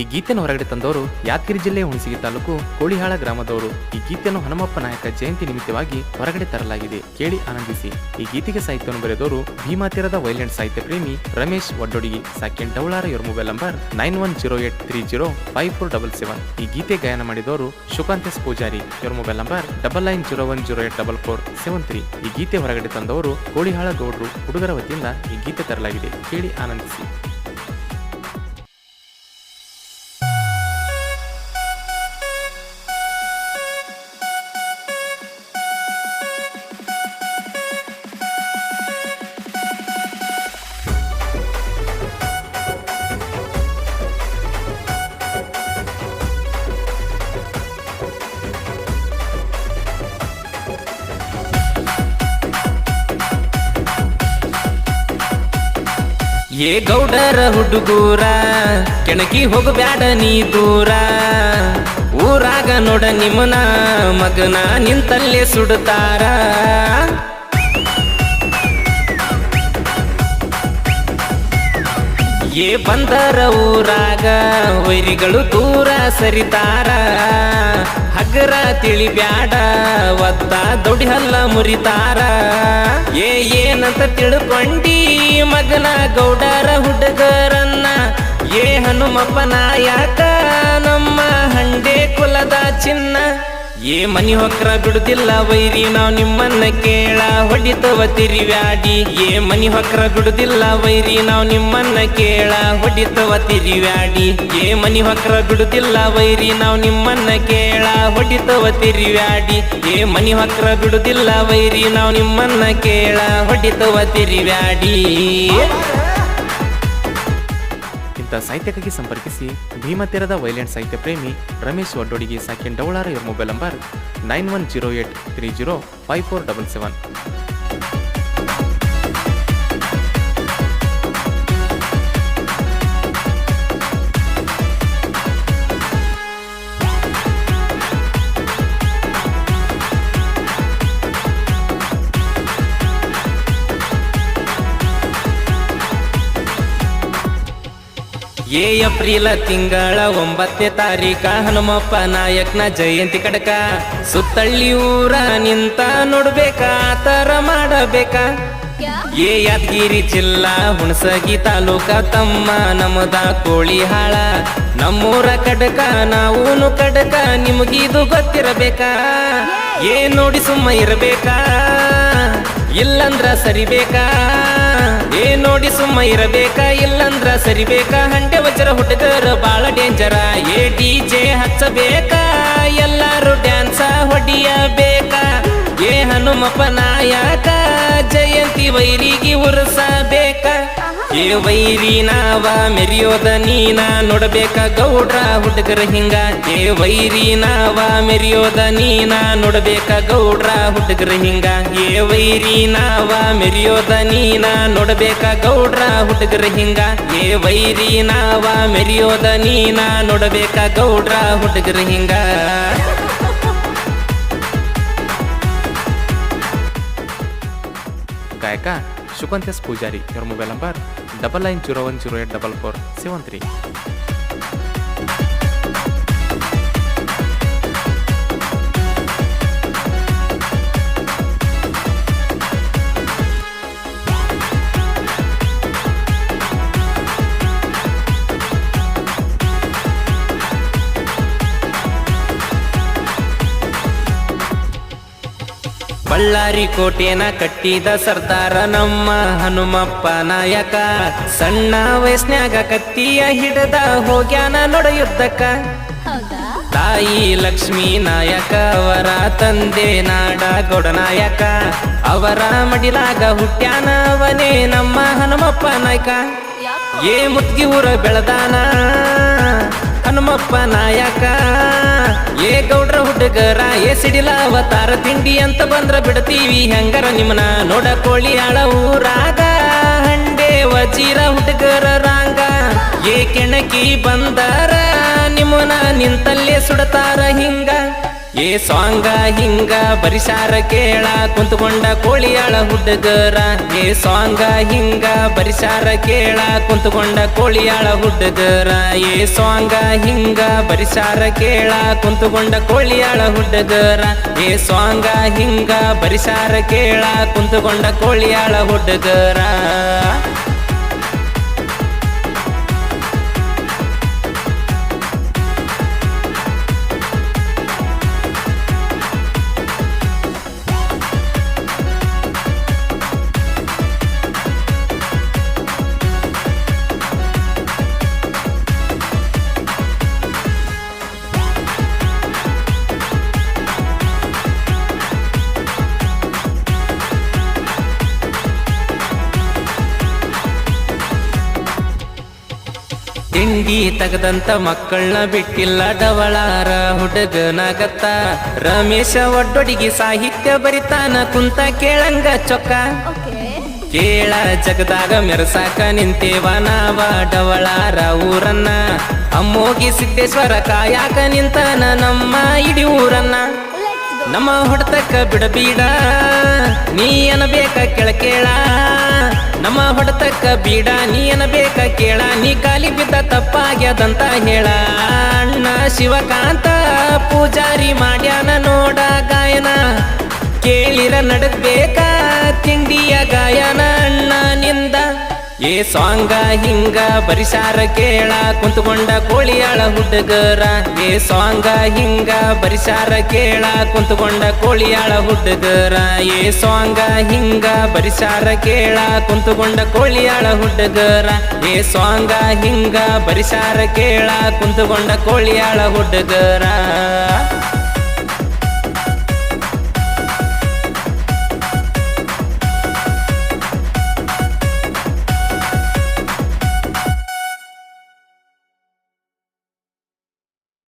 ಈ ಗೀತೆಯನ್ನು ಹೊರಗಡೆ ತಂದವರು ಯಾದಗಿರಿ ಜಿಲ್ಲೆ ಹುಣಸಗಿ ತಾಲೂಕು ಕೋಳಿಹಾಳ ಗ್ರಾಮದವರು. ಈ ಗೀತೆಯನ್ನು ಹನುಮಪ್ಪ ನಾಯಕ ಜಯಂತಿ ನಿಮಿತ್ತವಾಗಿ ಹೊರಗಡೆ ತರಲಾಗಿದೆ. ಕೇಳಿ ಆನಂದಿಸಿ. ಈ ಗೀತೆಗೆ ಸಾಹಿತ್ಯವನ್ನು ಬರೆದವರು ಭೀಮಾ ತೀರದ ವೈಲೆಂಟ್ ಸಾಹಿತ್ಯ ಪ್ರೇಮಿ ರಮೇಶ್ ವಡ್ಡೊಡಿಗಿ. ಸೆಕೆಂಡ್ ಡೌಲಾರ ಇವರ ಮೊಬೈಲ್ ನಂಬರ್ 9108305477. ಈ ಗೀತೆ ಗಾಯನ ಮಾಡಿದವರು ಶುಕಾಂತ್ ಎಸ್ ಪೂಜಾರಿ. ಇವರ ಮೊಬೈಲ್ ನಂಬರ್ 9901084473. ಈ ಗೀತೆ ಹೊರಗಡೆ ತಂದವರು ಕೋಳಿಹಾಳ ಗೌಡ್ರು ಹುಡುಗರ ವತಿಯಿಂದ ಈ ಗೀತೆ ತರಲಾಗಿದೆ. ಕೇಳಿ ಆನಂದಿಸಿ. ಏ ಗೌಡರ ಹುಡುಗೂರ ಕೆಣಕಿ ಹೋಗಬ್ಯಾಡ ನೀ ದೂರ, ಊರಾಗ ನೋಡ ನಿಮ್ಮನ ಮಗನ ನಿಂತಲ್ಲೇ ಸುಡುತ್ತಾರ. ಏ ಬಂದರ ಊರಾಗ ವೈರಿಗಳು ದೂರ ಸರಿತಾರ, ಹಗರ ತಿಳಿಬ್ಯಾಡ ಒತ್ತ ದೊಡ್ಡಿ ಹಲ್ಲ ಮುರಿತಾರ. ಏನಂತ ತಿಳ್ಕೊಂಡಿ ಮಗನ ಗೌಡರ ಹುಡುಗರನ್ನ, ಏ ಹನುಮಪ್ಪ ನಾಯಕ ನಮ್ಮ ಹಂಡೆ ಕುಲದ ಚಿನ್ನ. ಏ ಮನಿ ಹೊಕ್ರ ಬಿಡುದಿಲ್ಲ ವೈರಿ ನಾವ್ ನಿಮ್ಮನ್ನ ಕೇಳ ಹೊಡಿತವ ತಿರಿವ್ಯಾಡಿ. ಏ ಮನಿ ಹೊಕ್ರ ಬಿಡುದಿಲ್ಲ ವೈರಿ ನಾವ್ ನಿಮ್ಮನ್ನ ಕೇಳ ಹೊಡಿತವ ತಿರಿವ್ಯಾಡಿ. ಏ ಮನಿ ಹೊಕ್ರ ಬಿಡುದಿಲ್ಲ ವೈರಿ ನಾವ್ ನಿಮ್ಮನ್ನ ಕೇಳ ಹೊಡಿತವ ತಿರಿವ್ಯಾಡಿ. ಏ ಮನಿ ಹೊಕ್ರ ಬಿಡುದಿಲ್ಲ ವೈರಿ ನಾವ್ ನಿಮ್ಮನ್ನ ಕೇಳ ಹೊಡಿತವ ತಿರಿವ್ಯಾಡಿ. ಇಂಥ ಸಾಹಿತ್ಯಕ್ಕಾಗಿ ಸಂಪರ್ಕಿಸಿ ಭೀಮಾ ತೀರದ ವೈಲೆಂಟ್ ಸಾಹಿತ್ಯ ಪ್ರೇಮಿ ರಮೇಶ್ ವಡ್ಡೊಡಿಗಿ. ಸೆಕೆಂಡ್ ಡೌಲಾರ ಇವರ ಮೊಬೈಲ್ ನಂಬರ್ 9108305477. ಏ ಏಪ್ರಿಲ ತಿಂಗಳ 9ನೇ ತಾರೀಕ ಹನುಮಪ್ಪ ನಾಯಕ್ನ ಜಯಂತಿ ಕಡಕ. ಸುತ್ತಳ್ಳಿ ಊರ ನಿಂತ ನೋಡ್ಬೇಕಾ ತರ ಮಾಡಬೇಕಾ. ಏ ಯಾದಗಿರಿ ಜಿಲ್ಲಾ ಹುಣಸಗಿ ತಾಲೂಕ ತಮ್ಮ ನಮದ ಕೋಳಿಹಾಳ. ನಮ್ಮೂರ ಕಡಕ ನಾವೂನು ಕಡಕ ನಿಮಗಿದು ಗೊತ್ತಿರಬೇಕಾ. ಏ ನೋಡಿ ಸುಮ್ಮ ಇರಬೇಕಾ ಇಲ್ಲಂದ್ರ ಸರಿಬೇಕಾ. ಏ ನೋಡಿ ಸುಮ್ಮ ಇರಬೇಕಾ ಇಲ್ಲಂದ್ರ ಸರಿಬೇಕಾ. ಹಂಡೆ ವಜ್ರ ಹುಡುಗರ ಬಾಳ ಡೇಂಜರ. ಏ DJ ಹಚ್ಚಬೇಕಾ ಎಲ್ಲಾರು ಡ್ಯಾನ್ಸ ಹೊಡಿಯಬೇಕಾ. ಏ ಹನುಮಪ್ಪ ನಾಯಕ ಜಯಂತಿ ವೈರಿಗೆ ಉರ್ಸಬೇಕಾ. ಏ ವೈರಿ ನಾವ ಮೆರಿಯೋದ ನೀನ ನೋಡಬೇಕ ಗೌಡ್ರ ಹುಡುಗರ ಹಿಂಗ. ಏ ವೈರಿ ನಾವ ಮೆರಿಯೋದ ನೀನ ನೋಡಬೇಕ ಗೌಡ್ರ ಹುಡುಗರ ಹಿಂಗ. ಏ ವೈರಿ ನಾವ ಮೆರಿಯೋದ ನೀನ ನೋಡಬೇಕ ಗೌಡ್ರ ಹುಡುಗರ ಹಿಂಗ. ಏ ವೈರಿ ನಾವ ಮೆರಿಯೋದ ನೀನ ನೋಡಬೇಕ ಗೌಡ್ರ ಹುಡುಗರ ಹಿಂಗ. ಗಾಯಕ ಶುಕಾಂತ್ ಎಸ್ ಪೂಜಾರಿ. ಇವರ ಮೊಬೈಲ್ ನಂಬರ್ 9901084473. ಬಳ್ಳಾರಿ ಕೋಟೆನ ಕಟ್ಟಿದ ಸರ್ದಾರ ನಮ್ಮ ಹನುಮಪ್ಪ ನಾಯಕ. ಸಣ್ಣ ವಯಸ್ನ್ಯಾಗ ಕತ್ತಿಯ ಹಿಡದ ಹೋಗ್ಯಾನ ನೋಡ ಯುದ್ಧಕ್ಕ. ತಾಯಿ ಲಕ್ಷ್ಮೀ ನಾಯಕ ಅವರ ತಂದೆ ನಾಡ ಗೌಡ ನಾಯಕ. ಅವರ ಮಡಿಲಾಗ ಹುಟ್ಟ್ಯಾನ ಅವನೇ ನಮ್ಮ ಹನುಮಪ್ಪ ನಾಯಕ. ಏ ಮುತ್ಗಿ ಊರ ಬೆಳದಾನ ಹನುಮಪ್ಪ ನಾಯಕ. ಏ ಗೌಡ್ರ ಹುಡುಗರ ಏ ಸಿಡಿಲ ಅವತಾರ ತಿಂಡಿ ಅಂತ ಬಂದ್ರ ಬಿಡ್ತೀವಿ ಹೆಂಗರ ನಿಮ್ಮನ ನೋಡ ಕೋಳಿಯಾಳ ಊರಾಗ. ಹಂಡೆ ವಜೀರ ಹುಡುಗರ ರಾಂಗ. ಏ ಕೆಣಕಿ ಬಂದಾರ ನಿಮ್ಮನ ನಿಂತಲ್ಲೇ ಸುಡತಾರ ಹಿಂಗ. ಏ ಸಾಂಗ ಹಿಂಗ ಬರಿಸಾರ ಕೇಳ ಕುಂತುಕೊಂಡ ಕೋಳಿಯಾಳ ಹುಡುಗರ ಏ ಸಾಂಗ ಹಿಂಗ ಬರಿಸಾರ ಕೇಳ ಕುಂತುಕೊಂಡ ಕೋಳಿಯಾಳ ಹುಡುಗರ ಏ ಸಾಂಗ ಹಿಂಗ ಬರಿಸಾರ ಕೇಳ ಕುಂತುಕೊಂಡ ಕೋಳಿಯಾಳ ಹುಡುಗರ ಏ ಸಾಂಗ ಹಿಂಗ ಬರಿಸಾರ ಕೇಳ ಕುಂತುಕೊಂಡ ಕೋಳಿಯಾಳ ಹುಡುಗರ ತಿಂಡಿ ತಗದಂತ ಮಕ್ಕಳನ್ನ ಬಿಟ್ಟಿಲ್ಲ ಡವಳಾರ ಹುಡುಗನಾಗತ್ತ ರಮೇಶ ಒಡ್ಡೊಡಿಗೆ ಸಾಹಿತ್ಯ ಬರಿತಾನ ಕುಂತ ಕೇಳಂಗ ಚೊಕ್ಕ ಕೇಳ ಜಗದಾಗ ಮೆರಸಾಕ ನಿಂತೇವ ನಾವ ಡವಳಾರ ಊರನ್ನ ಅಮ್ಮೋಗಿ ಸಿದ್ದೇಶ್ವರ ಕಾಯಾಕ ನಿಂತನ ನಮ್ಮ ಇಡೀ ಊರನ್ನ ನಮ್ಮ ಹೊಡೆತಕ್ಕ ಬಿಡಬೀಡ ನೀ ಅನಬೇಕ ಕೇಳ ನಮ್ಮ ಹೊಡೆತಕ್ಕ ಬೀಡ ನೀ ಅನಬೇಕ ಕೇಳ ನೀ ಕಾಲಿ ಬಿದ್ದ ತಪ್ಪಾಗ್ಯದಂತ ಹೇಳ ಅಣ್ಣ ಶಿವಕಾಂತ ಪೂಜಾರಿ ಮಾಡ್ಯಾನ ನೋಡ ಗಾಯನ ಕೇಳಿರ ನಡದ್ಬೇಕ ತಿಂಡಿಯ ಗಾಯನ ಅಣ್ಣ ನಿಂದ ಏ ಸಾಂಗ ಹಿಂಗ ಬರಿಸಾರ ಕೇಳ ಕುಂತುಕೊಂಡ ಕೋಳಿಯಾಳ ಹುಡುಗರ ಏ ಸಾಂಗ ಹಿಂಗ ಬರಿಸಾರ ಕೇಳ ಕುಂತುಕೊಂಡ ಕೋಳಿಯಾಳ ಹುಡುಗರ ಏ ಸಾಂಗ ಹಿಂಗ ಬರಿಸಾರ ಕೇಳ ಕುಂತುಕೊಂಡ ಕೋಳಿಯಾಳ ಹುಡುಗರ ಏ ಸಾಂಗ ಹಿಂಗ ಬರಿಸಾರ ಕೇಳ ಕುಂತುಕೊಂಡ ಕೋಳಿಯಾಳ ಹುಡುಗರ